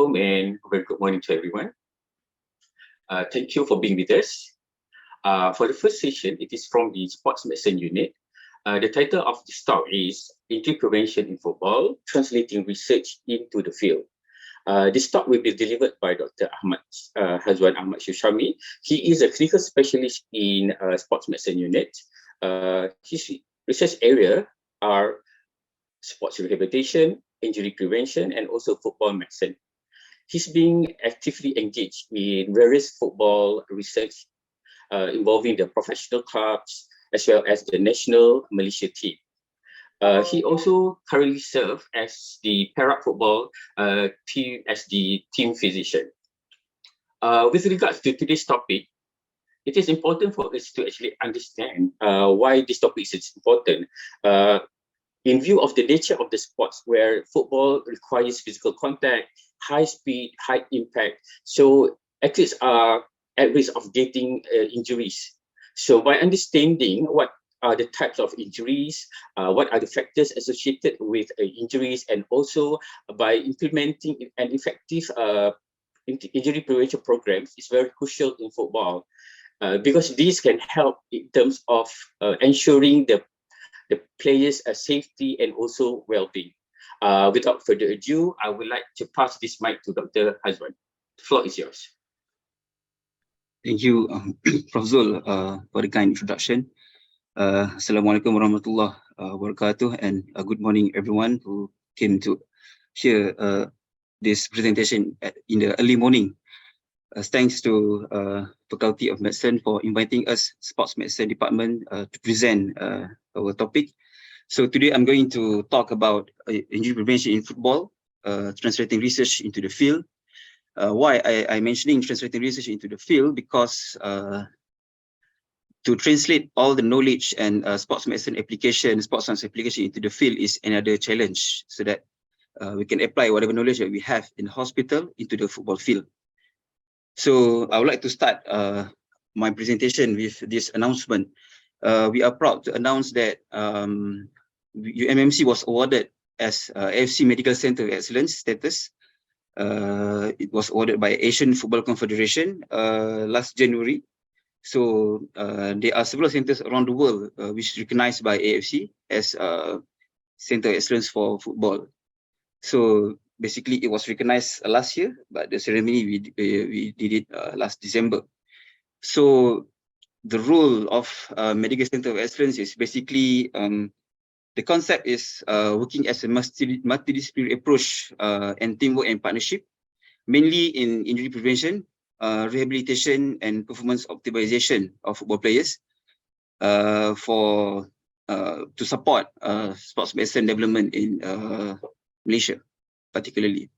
Assalamualaikum and very good morning to everyone. Thank you for being with us. For the first session, it is from the Sports Medicine Unit. The title of this talk is Injury Prevention in Football, Translating Research into the Field. This talk will be delivered by Dr. Ahmad, Hazwan Ahmad Shushami. He is a clinical specialist in Sports Medicine Unit. His research area are sports rehabilitation, injury prevention, and also football medicine. He's being actively engaged in various football research involving the professional clubs as well as the national Malaysia team. He also currently serves as the para football team as the team physician. With regards to today's topic, it is important for us to actually understand why this topic is important. In view of the nature of the sports where football requires physical contact, high speed, high impact, so athletes are at risk of getting injuries. So by understanding what are the types of injuries, what are the factors associated with injuries, and also by implementing an effective injury prevention programs is very crucial in football because these can help in terms of ensuring the players' safety and also well-being. Without further ado, I would like to pass this mic to Dr. Hazwan. The floor is yours. Thank you, Prof. Zul, for the kind introduction. Assalamualaikum warahmatullahi wabarakatuh, and good morning everyone who came to hear this presentation in the early morning. Thanks to Faculty of Medicine for inviting us, Sports Medicine Department, to present our topic. So today I'm going to talk about injury prevention in football, translating research into the field. Why I'm mentioning translating research into the field? Because to translate all the knowledge and sports medicine application, sports science application into the field is another challenge, so that we can apply whatever knowledge that we have in hospital into the football field. So I would like to start my presentation with this announcement. We are proud to announce that UMMC was awarded as AFC Medical Center Excellence status. It was awarded by Asian Football Confederation last January. So there are several centers around the world which is recognized by AFC as Center Excellence for Football. So basically, it was recognized last year, but the ceremony we did it last December. So the role of Medical Center of Excellence is basically the concept is working as a multidisciplinary approach and teamwork and partnership, mainly in injury prevention, rehabilitation, and performance optimization of football players to support sports medicine development in Malaysia, particularly.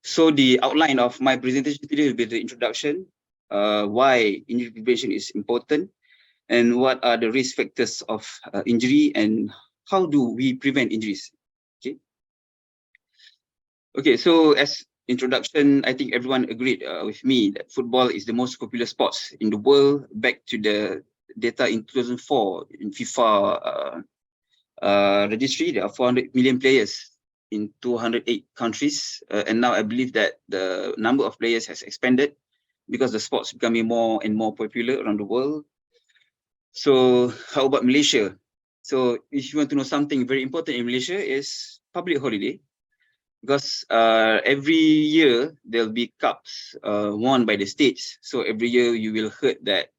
So the outline of my presentation today will be the introduction, why injury prevention is important, and what are the risk factors of injury, and how do we prevent injuries. Okay, so as introduction, I think everyone agreed with me that football is the most popular sports in the world. Back to the data in 2004 in FIFA registry, there are 400 million players in 208 countries, and now I believe that the number of players has expanded because the sports becoming more and more popular around the world. So how about Malaysia? So if you want to know something very important in Malaysia is public holiday, because every year there'll be cups won by the states. So every year you will hear that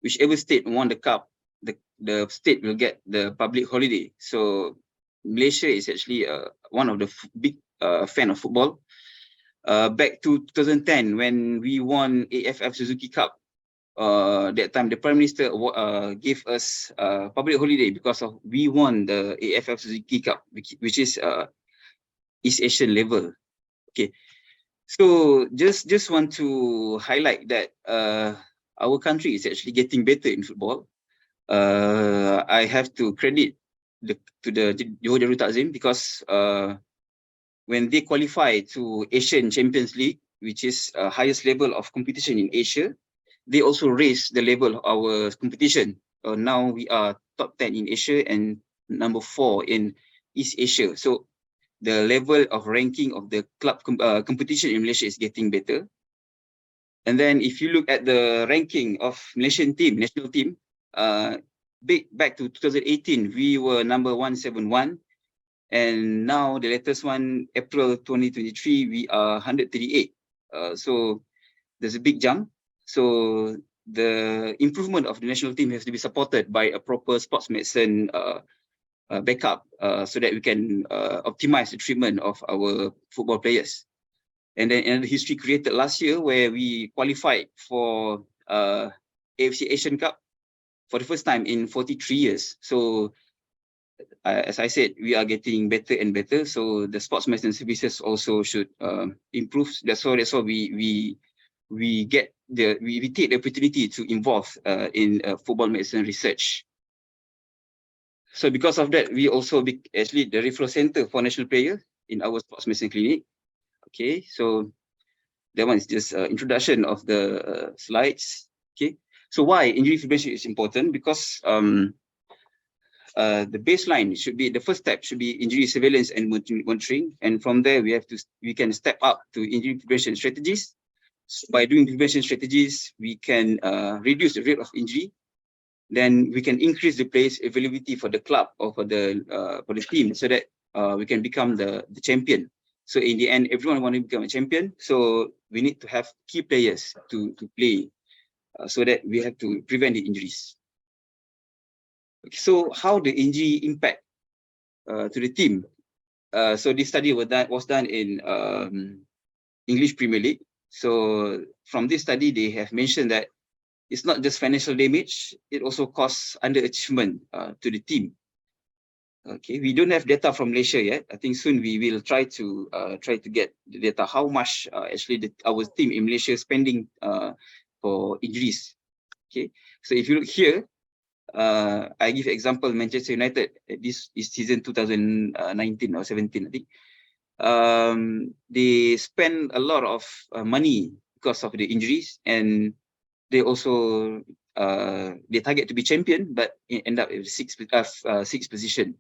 whichever state won the cup, the state will get the public holiday. So Malaysia is actually one of the big fan of football. Back to 2010 when we won AFF Suzuki Cup, that time the Prime Minister gave us public holiday because of we won the AFF Suzuki Cup, which is East Asian level. Okay, so just want to highlight that our country is actually getting better in football. I have to credit to the Johor Darul Takzim because when they qualify to Asian Champions League, which is highest level of competition in Asia, they also raised the level of our competition. Now we are top 10 in Asia and number 4 in East Asia. So the level of ranking of the club competition in Malaysia is getting better. And then if you look at the ranking of Malaysian team, national team, back to 2018, we were number 171. And now the latest one, April 2023, we are 138. So there's a big jump. So the improvement of the national team has to be supported by a proper sports medicine backup so that we can optimize the treatment of our football players. And then another history created last year where we qualified for AFC Asian Cup for the first time in 43 years. So as I said, we are getting better and better. So the sports medicine services also should improve. That's why we take the opportunity to involve in football medicine research. So because of that, we also actually the referral center for national players in our sports medicine clinic. Okay, so that one is just introduction of the slides. Okay, so why injury prevention is important? Because the baseline should be, the first step should be injury surveillance and monitoring, and from there we can step up to injury prevention strategies. So by doing prevention strategies, we can reduce the rate of injury. Then we can increase the players' availability for the club or for the team, so that we can become the champion. So in the end, everyone wants to become a champion. So we need to have key players to play, so that we have to prevent the injuries. Okay, so how the injury impact to the team? So this study was done in English Premier League. So from this study, they have mentioned that it's not just financial damage; it also causes underachievement to the team. Okay, we don't have data from Malaysia yet. I think soon we will try to get the data how much actually our team in Malaysia is spending for injuries. Okay, so if you look here, I give example Manchester United. This is season 2019 or 17, I think. They spend a lot of money because of the injuries, and they also they target to be champion, but end up with sixth position.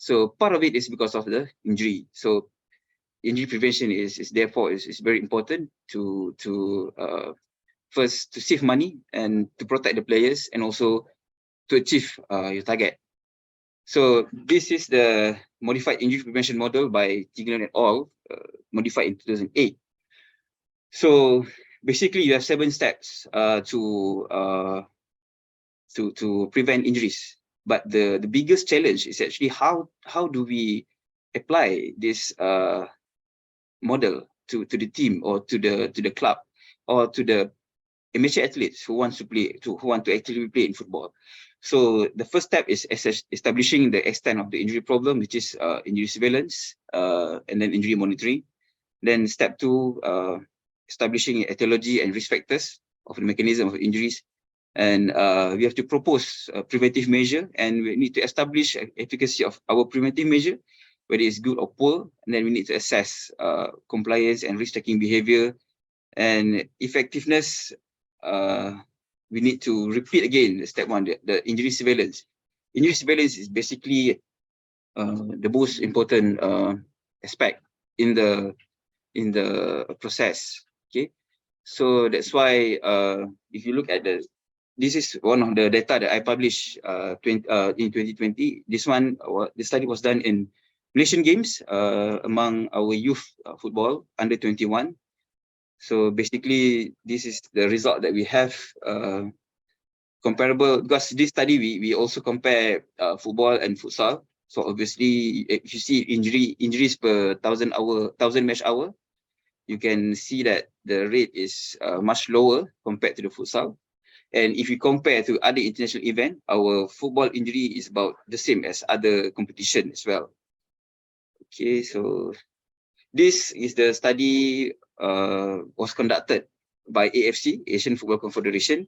So part of it is because of the injury. So injury prevention is therefore very important to first to save money and to protect the players, and also to achieve your target. So this is the modified injury prevention model by Tignan et al., modified in 2008. So basically, you have 7 steps to prevent injuries. But the biggest challenge is actually how do we apply this model to the team, or to the club, or to the amateur athletes who want to actively play in football. So the first step is establishing the extent of the injury problem, which is injury surveillance and then injury monitoring. Then step 2, establishing etiology and risk factors of the mechanism of injuries. And we have to propose a preventive measure, and we need to establish efficacy of our preventive measure, whether it's good or poor. And then we need to assess compliance and risk-taking behavior and effectiveness. We need to repeat again step 1, the injury surveillance. Injury surveillance is basically the most important aspect in the process. Okay, so that's why if you look at this is one of the data that I published in 2020. This one, the study was done in Malaysian Games among our youth football under 21. So basically, this is the result that we have comparable, because this study we also compare football and futsal. So obviously, if you see injuries per 1,000 match hour, you can see that the rate is much lower compared to the futsal. And if you compare to other international events, our football injury is about the same as other competition as well. Okay, so this is the study was conducted by AFC, Asian Football Confederation,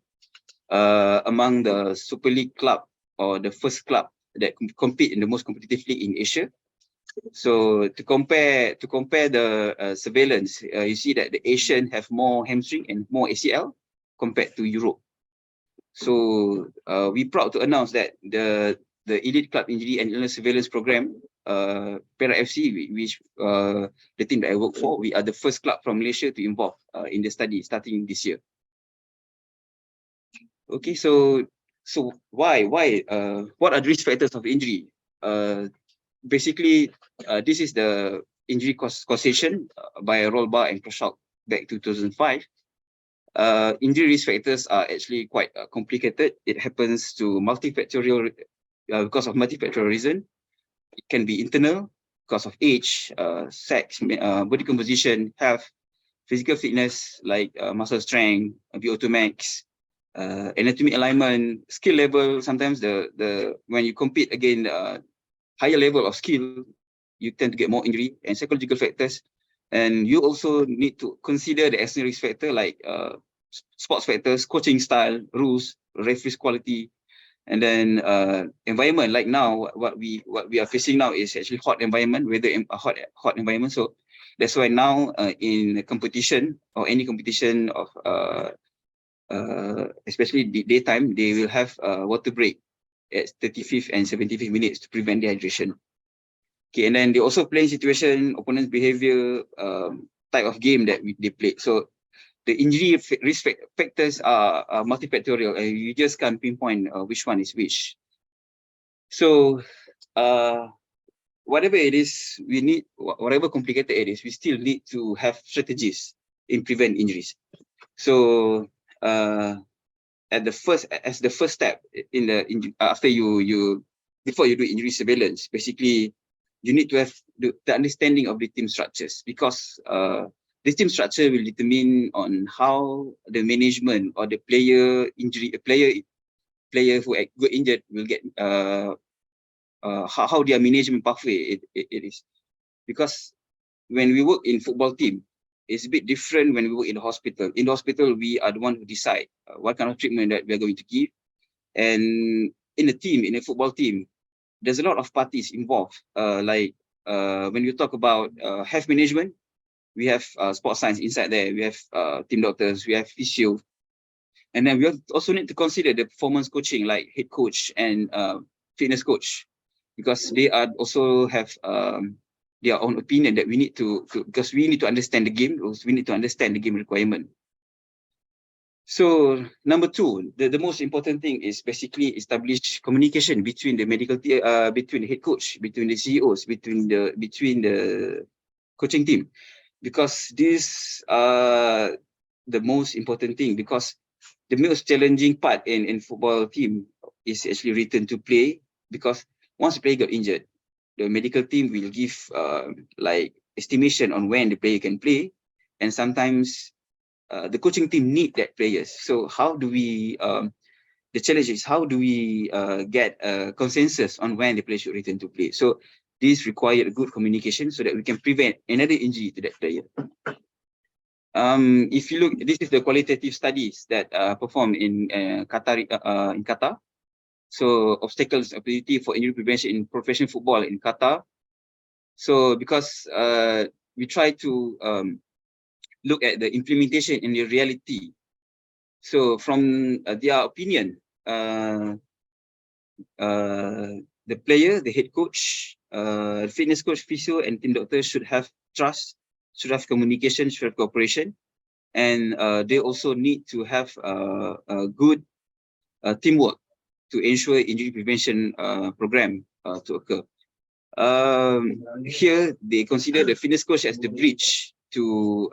among the Super League club, or the first club that compete in the most competitive league in Asia. So to compare the surveillance, you see that the Asian have more hamstring and more ACL compared to Europe. So we're proud to announce that the Elite Club Injury and Illness Surveillance Program Perak FC, which the team that I work for, we are the first club from Malaysia to involve in the study starting this year. Okay, so why what are the risk factors of injury? Basically, this is the injury causation by Roll Bar and Prof back 2005. Injury risk factors are actually quite complicated. It happens to multifactorial because of multifactorial reason. It can be internal because of age, sex, body composition, health, physical fitness like muscle strength, VO2 max, anatomy alignment, skill level. Sometimes when you compete again higher level of skill, you tend to get more injury, and psychological factors. And you also need to consider the external risk factor like sports factors, coaching style, rules, referees quality, and then environment. Like now, what we are facing now is actually hot environment, weather hot environment. So that's why now in a competition or any competition of especially the daytime, they will have water break at 35th and 75th minutes to prevent dehydration. Okay, and then they also play situation, opponent's behavior, type of game that they play. So the injury risk factors are multifactorial, and you just can't pinpoint which one is which. So whatever it is, we need, whatever complicated it is, we still need to have strategies in prevent injuries. So as the first step in the after before you do injury surveillance, basically you need to have the understanding of the team structures, because the team structure will determine on how the management or the player who got injured will get how their management pathway it is. Because when we work in football team, it's a bit different when we work in the hospital. In the hospital, we are the one who decide what kind of treatment that we are going to give. And in a football team, there's a lot of parties involved. Like when you talk about health management, we have sports science inside there. We have team doctors, we have physio. And then we also need to consider the performance coaching, like head coach and fitness coach, because they are also have their own opinion that we need to because we need to understand the game. We need to understand the game requirement. So number two, the most important thing is basically establish communication between the between the head coach, between the CEOs, between the coaching team, because this the most important thing, because the most challenging part in football team is actually return to play, because once the player got injured, the medical team will give like estimation on when the player can play, and sometimes the coaching team need that players. So how do we the challenge is how do we get a consensus on when the player should return to play? So this required good communication so that we can prevent another injury to that player. If you look, this is the qualitative studies that performed in Qatar. So obstacles ability for injury prevention in professional football in Qatar. So because we try to look at the implementation in the reality. So from their opinion, the player, the head coach, fitness coach, physio, and team doctor should have trust, should have communication, should have cooperation, and they also need to have a good teamwork to ensure injury prevention program to occur. Here they consider the fitness coach as the bridge to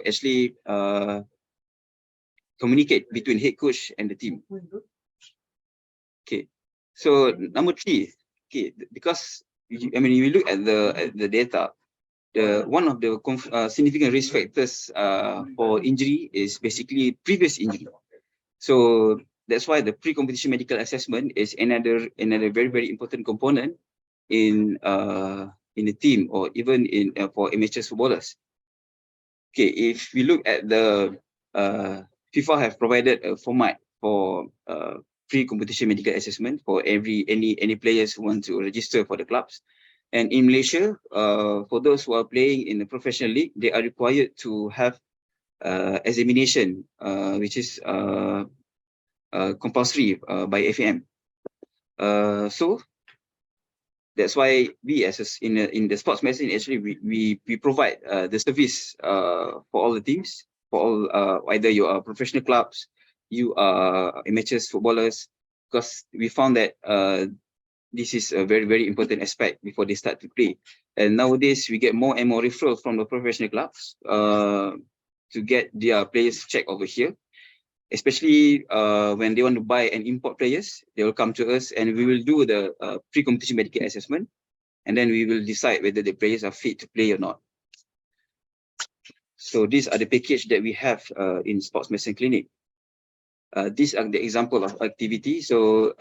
actually communicate between head coach and the team. Okay, so number three, okay, because I mean, you look at the data, one of the significant risk factors for injury is basically previous injury. So that's why the pre-competition medical assessment is another very, very important component in the team, or even in for amateurs footballers. Okay, if we look at the FIFA have provided a format for pre-competition medical assessment for any players who want to register for the clubs. And in Malaysia, for those who are playing in the professional league, they are required to have examination, which is compulsory by FAM. So that's why we in the sports medicine, actually we provide the service for all the teams, for all either you are professional clubs, you are amateurs footballers, because we found that this is a very important aspect before they start to play. And nowadays we get more and more referrals from the professional clubs to get their players checked over here. Especially when they want to buy and import players, they will come to us and we will do the pre-competition medical assessment, and then we will decide whether the players are fit to play or not. So these are the package that we have in sports medicine clinic. These are the example of activity. So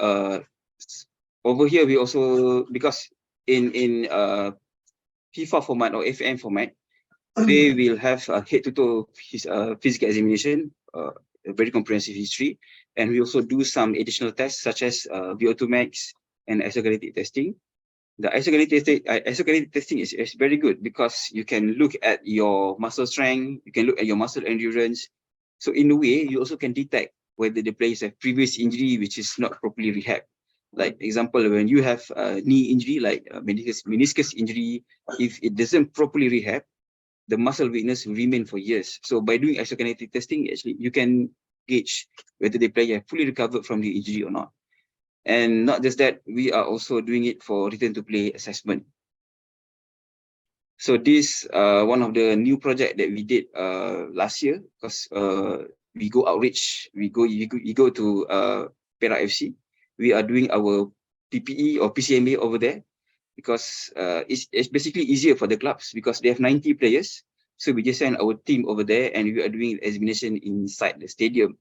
over here we also, because in FIFA format or FM format, they will have a head-to-toe physical examination, a very comprehensive history, and we also do some additional tests such as VO2 max and isokinetic testing. The isokinetic testing is very good because you can look at your muscle strength, you can look at your muscle endurance. So in a way, you also can detect whether the players have previous injury which is not properly rehab. Like example, when you have a knee injury like meniscus injury, if it doesn't properly rehab, the muscle weakness will remain for years. So by doing isokinetic testing, actually you can gauge whether the player fully recovered from the injury or not. And not just that, we are also doing it for return to play assessment. So this one of the new project that we did last year, because we go outreach, we go to Perak FC. We are doing our PPE or PCMA over there, because it's basically easier for the clubs because they have 90 players. So we just send our team over there and we are doing examination inside the stadium.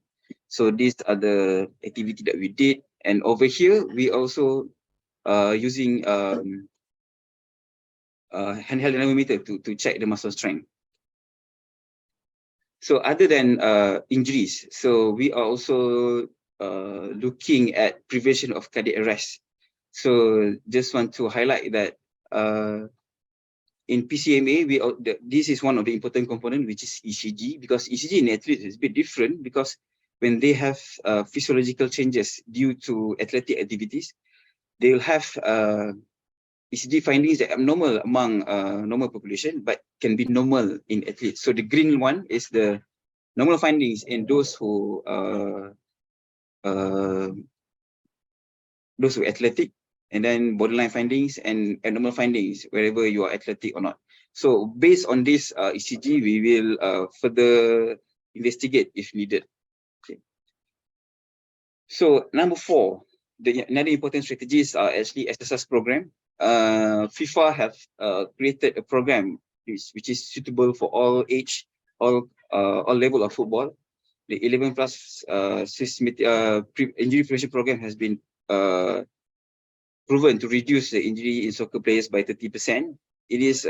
So these are the activity that we did. And over here, we also using handheld anemometer to check the muscle strength. So other than injuries, so we are also looking at prevention of cardiac arrest. So just want to highlight that in PCMA, this is one of the important component, which is ECG, because ECG in athletes is a bit different because when they have physiological changes due to athletic activities, they will have ECG findings that are abnormal among normal population, but can be normal in athletes. So the green one is the normal findings in those who athletic, and then borderline findings and abnormal findings wherever you are athletic or not. So based on this ECG, we will further investigate if needed. Okay. So number 4, another important strategies are actually exercise program. FIFA have created a program which is suitable for all age, all level of football. The 11 plus injury prevention program has been proven to reduce the injury in soccer players by 30%. It is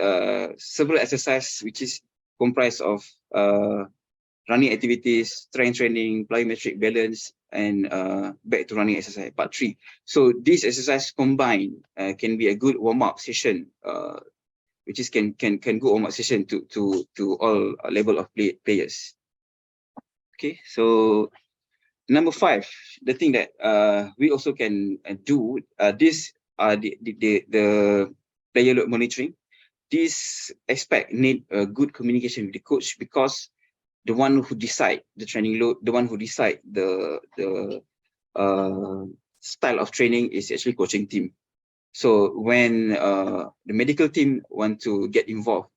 several exercises which is comprised of running activities, strength training, plyometric balance, and back to running exercise, part 3. So these exercises combined can be a good warm-up session, which is can go warm-up session to all level of players. Okay, so number 5, the thing that we also can do, this are the player load monitoring. This aspect need a good communication with the coach, because the one who decide the training load, the one who decide the style of training is actually coaching team. So when the medical team want to get involved,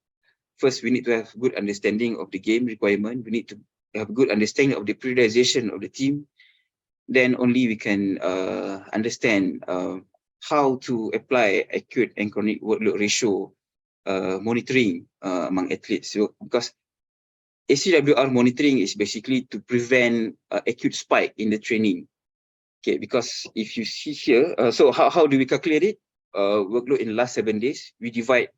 first we need to have good understanding of the game requirement. We need to have good understanding of the prioritization of the team. Then only we can understand how to apply acute and chronic workload ratio monitoring among athletes. So because ACWR monitoring is basically to prevent acute spike in the training. Okay, because if you see here, so how do we calculate it? Workload in the last 7 days, we divide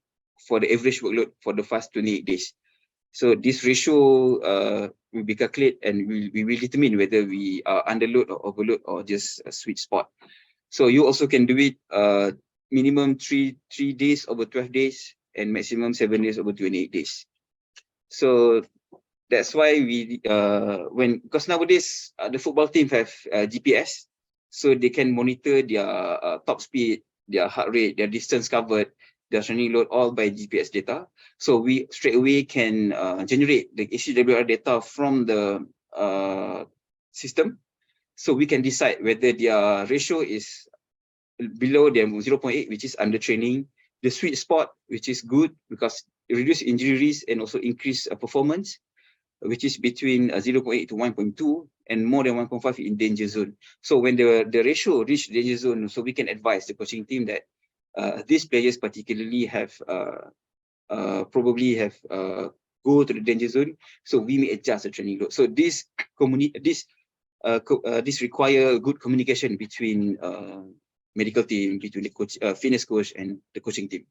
for the average workload for the first 28 days. So this ratio will be calculated, and we will determine whether we are underload or overload or just a sweet spot. So you also can do it minimum 3 days over 12 days and maximum 7 days over 28 days. So that's why we because nowadays the football team have GPS. so they can monitor their top speed, their heart rate, their distance covered, their training load, all by GPS data. So we straight away can generate the HWR data from the system, so we can decide whether their ratio is below their 0.8, which is under training, the sweet spot, which is good because it reduces injury risk and also increase performance, which is between 0.8 to 1.2, and more than 1.5 in danger zone. So when the ratio reach danger zone, so we can advise the coaching team that these players particularly have probably have go to the danger zone, so we may adjust the training load. So this require good communication between medical team, between the coach, fitness coach, and the coaching team.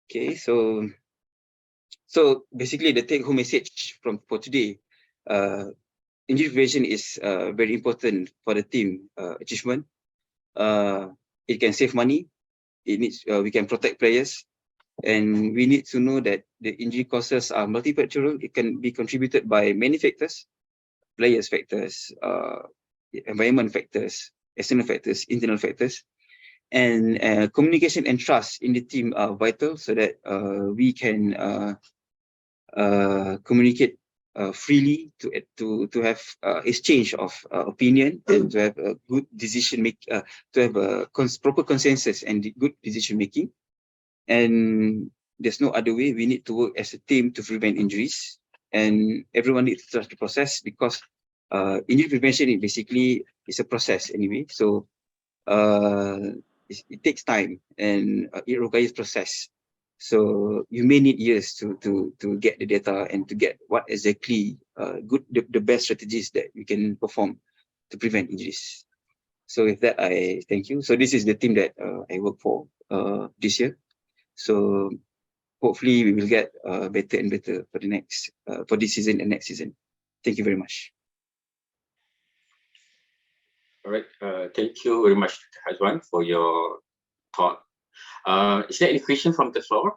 Okay, so basically the take-home message for today, injury prevention is very important for the team achievement. It can save money. It needs we can protect players, and we need to know that the injury causes are multifactorial. It can be contributed by many factors: players factors, environment factors, external factors, internal factors. And communication and trust in the team are vital, so that we can communicate freely to have exchange of opinion, and to have a good decision making, to have a proper consensus and good decision making. And there's no other way. We need to work as a team to prevent injuries, and everyone needs to trust the process, because injury prevention is basically a process anyway. So it takes time, and it requires process. So you may need years to get the data and to get what exactly the best strategies that you can perform to prevent injuries. So with that, I thank you. So this is the team that I work for this year. So hopefully we will get better and better for the next for this season and next season. Thank you very much. All right. Thank you very much, Hazwan, for your thought. Is there any question from the floor?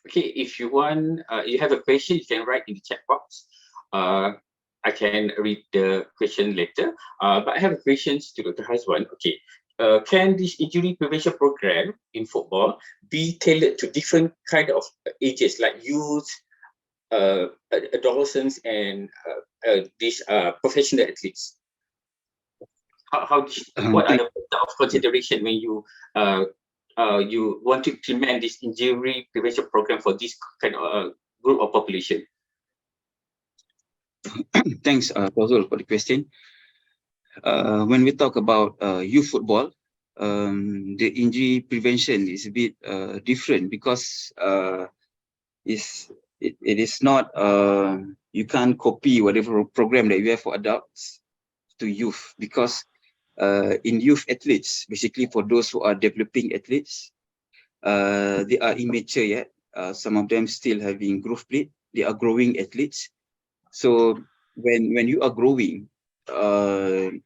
Okay, if you want, you have a question, you can write in the chat box. I can read the question later. But I have a question to Dr. Hazwan. Okay, can this injury prevention program in football be tailored to different kind of ages, like youth, adolescents, and these professional athletes? What are the factors of consideration when you want to implement this injury prevention program for this kind of group of population? Thanks, Prof, for the question. When we talk about youth football, the injury prevention is a bit different, because it is not you can't copy whatever program that you have for adults to youth, because in youth athletes, basically for those who are developing athletes, they are immature yet. Some of them still having growth plate. They are growing athletes. So when you are growing, the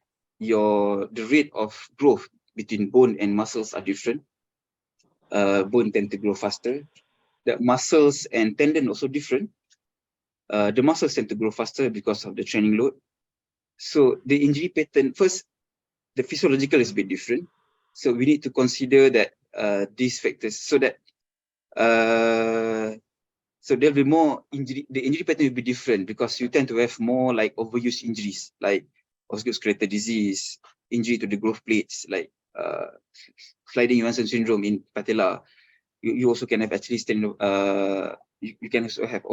rate of growth between bone and muscles are different. Bone tend to grow faster. The muscles and tendon also different. The muscles tend to grow faster because of the training load. So the injury pattern, first, the physiological is a bit different. So we need to consider that these factors, so that so there'll be more injury. The injury pattern will be different, because you tend to have more like overuse injuries, like osteoskeletal disease, injury to the growth plates, like sliding Johansson syndrome in patella. You also can have actually you can also have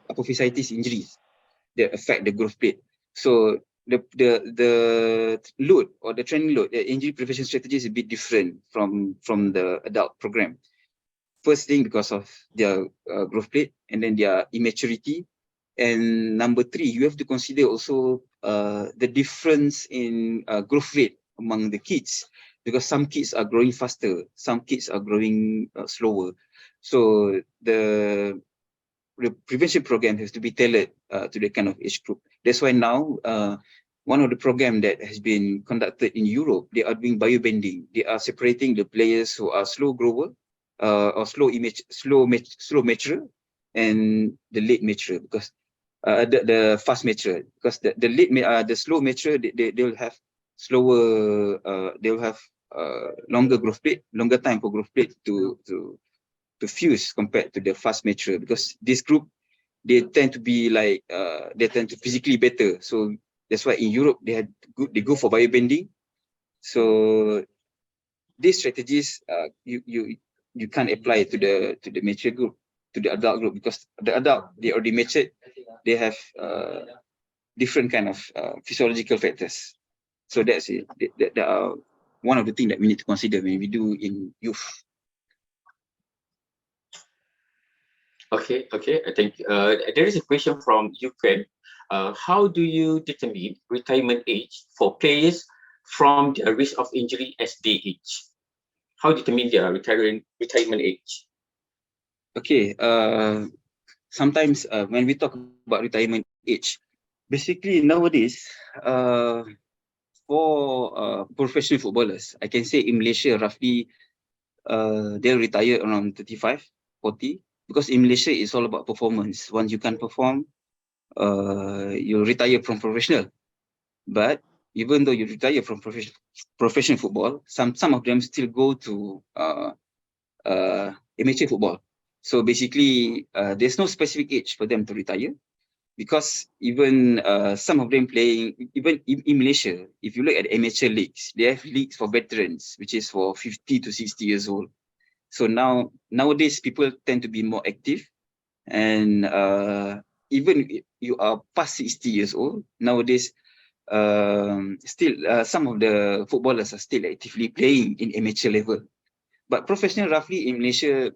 apophysitis injuries that affect the growth plate. So the load, or the training load, the injury prevention strategy is a bit different from the adult program. First thing, because of their growth plate, and then their immaturity. And number three, you have to consider also the difference in growth rate among the kids, because some kids are growing faster, some kids are growing slower. So the prevention program has to be tailored to the kind of age group. That's why now one of the programs that has been conducted in Europe, they are doing biobending. They are separating the players who are slow grower or slow mature, and the late mature, because the fast mature, because the slow mature, they'll have slower, they'll have longer growth rate, longer time for growth rate to fuse compared to the fast mature, because this group, they tend to be like they tend to physically better. So that's why in Europe they go for biobending. So these strategies you can't apply to the mature group, to the adult group, because the adult, they already matured, they have different kind of physiological factors. So that's it. That are one of the things that we need to consider when we do in youth. Okay, I think there is a question from Ukraine. How do you determine retirement age for players from the risk of injury as they age? How determine their retirement age? Okay, sometimes when we talk about retirement age, basically nowadays, for professional footballers, I can say in Malaysia, roughly, they'll retire around 35, 40, because in Malaysia, it's all about performance. Once you can perform, you retire from professional. But even though you retire from professional football, some of them still go to amateur football. So basically, there's no specific age for them to retire, because even some of them playing, even in Malaysia, if you look at amateur leagues, they have leagues for veterans, which is for 50 to 60 years old. So nowadays, people tend to be more active, and even if you are past 60 years old, nowadays, still some of the footballers are still actively playing in amateur level. But professional, roughly in Malaysia,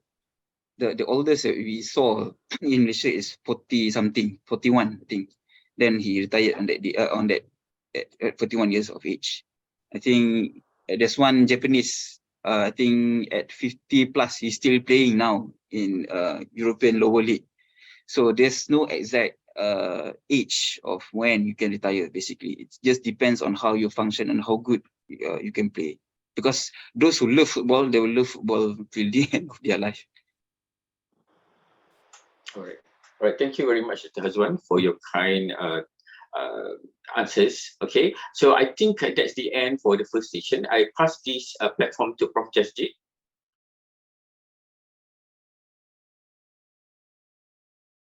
the oldest that we saw in Malaysia is 40 something, 41, I think. Then he retired on that at 41 years of age. I think there's one Japanese, I think at 50 plus, he's still playing now in European lower league. So there's no exact age of when you can retire. Basically, it just depends on how you function and how good you can play. Because those who love football, they will love football till the end of their life. All right. Thank you very much, Mr. Hazwan, for your kind answers. Okay, so I think that's the end for the first session. I pass this platform to Prof. Jasjit